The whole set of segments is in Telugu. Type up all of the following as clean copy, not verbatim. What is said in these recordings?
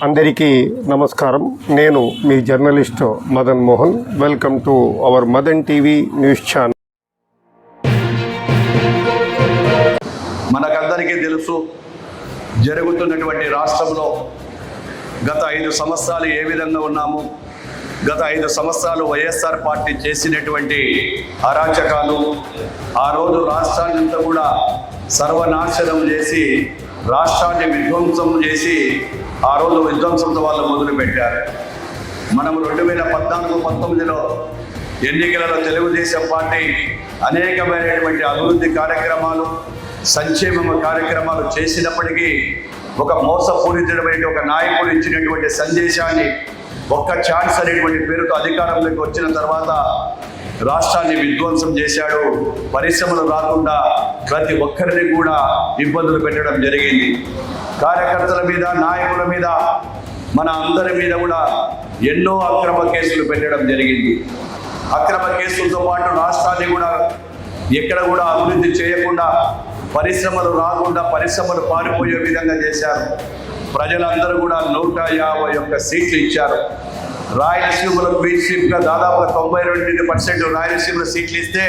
అందరికీ నమస్కారం. నేను మీ journalist Madan Mohan. Welcome to our Madan TV news channel. మనకందరికీ తెలుసు, జరుగుతున్నటువంటి రాష్ట్రంలో గత 5 సంవత్సరాలు ఏ విధంగా ఉన్నాము, గత 5 సంవత్సరాలు వైఎస్ఆర్ పార్టీ చేసినటువంటి అరాచకాలు, ఆ రోజు రాష్ట్రాన్నంతా కూడా సర్వనాశనం చేసి రాష్ట్రాన్ని విధ్వంసం చేసి ఆ రోజు విధ్వంసంతో వాళ్ళు మొదలుపెట్టారు. మనం 2014-19లో ఎన్నికలలో తెలుగుదేశం పార్టీ అనేకమైనటువంటి అభివృద్ధి కార్యక్రమాలు, సంక్షేమ కార్యక్రమాలు చేసినప్పటికీ ఒక మోసపూరితమైన ఒక నాయకుడు ఇచ్చినటువంటి సందేశాన్ని ఒక్క ఛాన్స్ అనేటువంటి పేరుతో అధికారంలోకి వచ్చిన తర్వాత రాష్ట్రాన్ని విధ్వంసం చేశాడు. పరిశ్రమలు రాకుండా ప్రతి ఒక్కరిని కూడా ఇబ్బందులు పెట్టడం జరిగింది. కార్యకర్తల మీద, నాయకుల మీద, మన అందరి మీద కూడా ఎన్నో అక్రమ కేసులు పెట్టడం జరిగింది. అక్రమ కేసులతో పాటు రాష్ట్రాన్ని కూడా ఎక్కడ కూడా అభివృద్ధి చేయకుండా, పరిశ్రమలు రాకుండా పరిశ్రమలు పారిపోయే విధంగా చేశారు. ప్రజలందరూ కూడా 151 సీట్లు ఇచ్చారు. రాయలసీమలో క్వీన్ స్వీప్గా దాదాపుగా 92% రాయలసీమలో సీట్లు ఇస్తే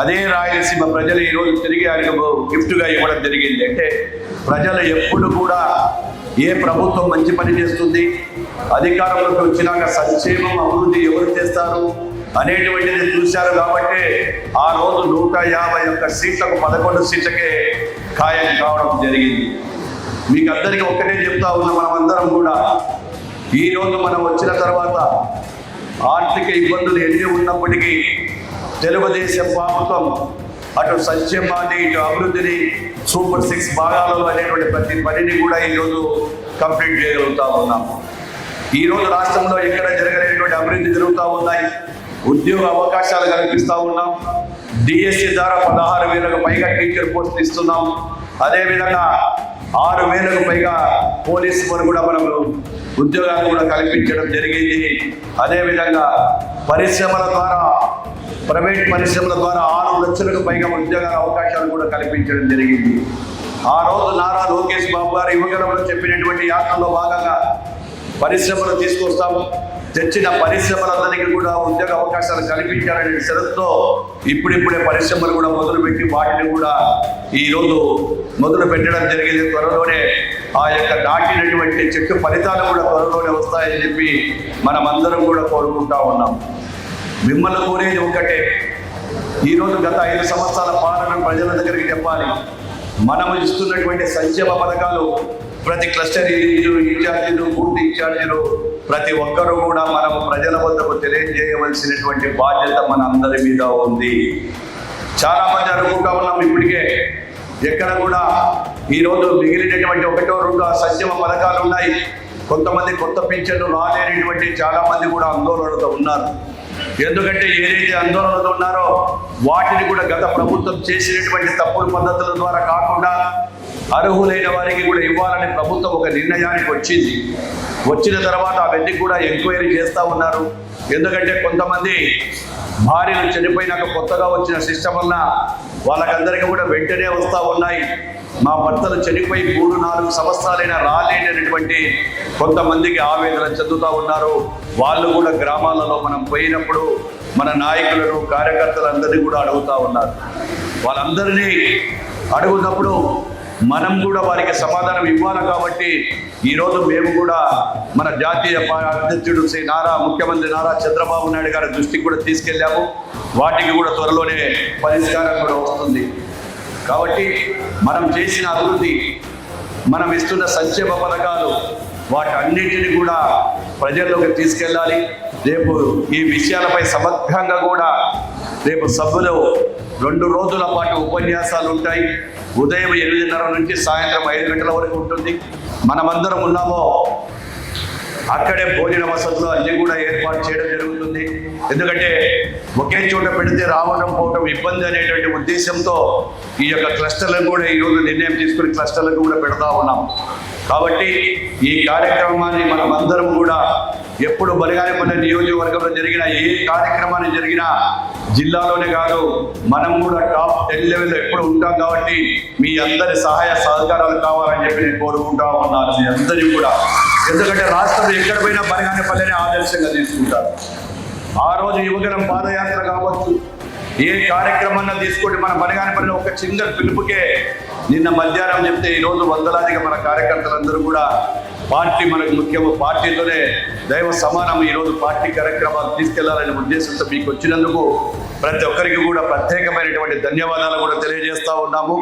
అదే రాయలసీమ ప్రజలు ఈరోజు తిరిగి ఆయనకు గిఫ్ట్గా ఇవ్వడం జరిగింది. అంటే ప్రజలు ఎప్పుడు కూడా ఏ ప్రభుత్వం మంచి పని చేస్తుంది, అధికారంలోకి వచ్చినాక సంక్షేమం అభివృద్ధి ఎవరు చేస్తారు అనేటువంటిది చూశారు. కాబట్టి ఆ రోజు 151 సీట్లకు 11 సీట్లకే ఖాయం కావడం జరిగింది. మీకు అందరికీ ఒక్కటే చెప్తా ఉన్నాం, మనమందరం కూడా ఈరోజు మనం వచ్చిన తర్వాత ఆర్థిక ఇబ్బందులు ఎన్ని ఉన్నప్పటికీ తెలుగుదేశం ప్రభుత్వం అటు సంక్షేమాన్ని, ఇటు అభివృద్ధిని, సూపర్ 6 భాగాలలో అనేటువంటి ప్రతి పనిని కూడా ఈరోజు కంప్లీట్ చేయగలుగుతూ ఉన్నాం. ఈరోజు రాష్ట్రంలో ఎక్కడ జరగలేనటువంటి అభివృద్ధి జరుగుతూ ఉన్నాయి. ఉద్యోగ అవకాశాలు కల్పిస్తూ ఉన్నాం. డిఎస్సి ద్వారా 16,000కు పైగా టీచర్ పోస్టులు ఇస్తున్నాం. అదేవిధంగా 6,000కు పైగా పోలీసు వారు కూడా మనం ఉద్యోగాలు కూడా కల్పించడం జరిగింది. అదేవిధంగా పరిశ్రమల ద్వారా, ప్రైవేట్ పరిశ్రమల ద్వారా 6 లక్షలకు పైగా ఉద్యోగాల అవకాశాలు కూడా కల్పించడం జరిగింది. ఆ రోజు నారా లోకేష్ బాబు గారు యువగలంలో చెప్పినటువంటి యాత్రలో భాగంగా పరిశ్రమలు తీసుకొస్తాము, తెచ్చిన పరిశ్రమలందరికీ కూడా ఉద్యోగ అవకాశాలు కల్పించాలనే షరతుతో ఇప్పుడిప్పుడే పరిశ్రమలు కూడా మొదలుపెట్టి వాటిని కూడా ఈరోజు మొదలు పెట్టడం జరిగింది. త్వరలోనే ఆ యొక్క నాటినటువంటి చెట్టు ఫలితాలు కూడా త్వరలోనే వస్తాయని చెప్పి మనమందరం కూడా కోరుకుంటా ఉన్నాం. మిమ్మల్ని కోరేది ఒక్కటే, ఈరోజు గత 5 సంవత్సరాల పాలన ప్రజల దగ్గరికి చెప్పాలి. మనము ఇస్తున్నటువంటి సంక్షేమ పథకాలు ప్రతి క్లస్టర్ ఇన్ఛార్జీలు, బూత్ ఇన్ఛార్జీలు ప్రతి ఒక్కరూ కూడా మనము ప్రజల వద్దకు తెలియజేయవలసినటువంటి బాధ్యత మన అందరి మీద ఉంది. చాలా మంది అనుకుంటా ఉన్నాం, ఇప్పటికే ఎక్కడ కూడా ఈరోజు మిగిలినటువంటి 1-2 సంక్షేమ పథకాలు ఉన్నాయి. కొంతమంది కొత్త పింఛన్లు రాలేనటువంటి చాలా మంది కూడా ఆందోళనతో ఉన్నారు. ఎందుకంటే ఏదైతే ఆందోళనతో ఉన్నారో వాటిని కూడా గత ప్రభుత్వం చేసినటువంటి తప్పుడు పద్ధతుల ద్వారా కాకుండా అర్హులైన వారికి కూడా ఇవ్వాలని ప్రభుత్వం ఒక నిర్ణయానికి వచ్చింది. వచ్చిన తర్వాత అవన్నీ కూడా ఎంక్వైరీ చేస్తూ ఉన్నారు. ఎందుకంటే కొంతమంది భార్యలు చనిపోయినాక కొత్తగా వచ్చిన సిస్టమ్ వల్ల వాళ్ళకందరికీ కూడా వెంటనే వస్తూ ఉన్నాయి. మా భర్తలు చనిపోయి 3-4 సంవత్సరాలైనా రాలేనటువంటి కొంతమందికి ఆవేదన చెందుతూ ఉన్నారు. వాళ్ళు కూడా గ్రామాలలో మనం పోయినప్పుడు మన నాయకులను, కార్యకర్తలందరినీ కూడా అడుగుతూ ఉన్నారు. వాళ్ళందరినీ అడుగున్నప్పుడు మనం కూడా వారికి సమాధానం ఇవ్వాలి. కాబట్టి ఈరోజు మేము కూడా మన జాతీయ అధ్యక్షుడు ముఖ్యమంత్రి నారా చంద్రబాబు నాయుడు గారి దృష్టికి కూడా తీసుకెళ్ళాము. వాటికి కూడా త్వరలోనే పరిష్కారం కూడా వస్తుంది. కాబట్టి మనం చేసిన అభివృద్ధి, మనం ఇస్తున్న సంక్షేమ పథకాలు, వాటన్నిటిని కూడా ప్రజల్లోకి తీసుకెళ్ళాలి. రేపు ఈ విషయాలపై సమగ్రంగా కూడా రేపు సభలో 2 రోజుల పాటు ఉపన్యాసాలు ఉంటాయి. ఉదయం 8:30 నుంచి సాయంత్రం 5 గంటల వరకు ఉంటుంది. మనమందరం ఉన్నామో అక్కడే భోజన వసతులు అన్నీ కూడా ఏర్పాటు చేయడం జరుగుతుంది. ఎందుకంటే ఒకే చోట పెడితే రావడం పోవడం ఇబ్బంది అనేటువంటి ఉద్దేశంతో ఈ యొక్క క్లస్టర్లను కూడా ఈరోజు నిర్ణయం తీసుకుని క్లస్టర్లను కూడా పెడతా ఉన్నాం. కాబట్టి ఈ కార్యక్రమాన్ని మనం అందరం కూడా ఎప్పుడు బలిగానేపల్లి నియోజకవర్గంలో జరిగిన ఏ కార్యక్రమాన్ని జరిగినా జిల్లాలోనే కాదు, మనం కూడా టాప్ 10 లెవెల్లో ఎప్పుడు ఉంటాం. కాబట్టి మీ అందరి సహాయ సహకారాలు కావాలని చెప్పి నేను కోరుకుంటా ఉన్నాను. మీ అందరికీ కూడా ఎందుకంటే రాష్ట్రం ఎక్కడ పోయినా బనగానపల్లిని ఆదర్శంగా తీసుకుంటారు. ఆ రోజు యువగణం పాదయాత్ర కావచ్చు, ఏ కార్యక్రమాన్ని తీసుకుంటే మన బనగానపల్లి ఒక చిన్న పిలుపుకే నిన్న మధ్యాహ్నం చెప్తే ఈరోజు వందలాదిగా మన కార్యకర్తలందరూ కూడా పార్టీ మనకు ముఖ్యము, పార్టీతోనే దైవ సమానం. ఈరోజు పార్టీ కార్యక్రమాలు తీసుకెళ్లాలనే ఉద్దేశంతో మీకు వచ్చినందుకు ప్రతి ఒక్కరికి కూడా ప్రత్యేకమైనటువంటి ధన్యవాదాలు కూడా తెలియజేస్తా ఉన్నాము.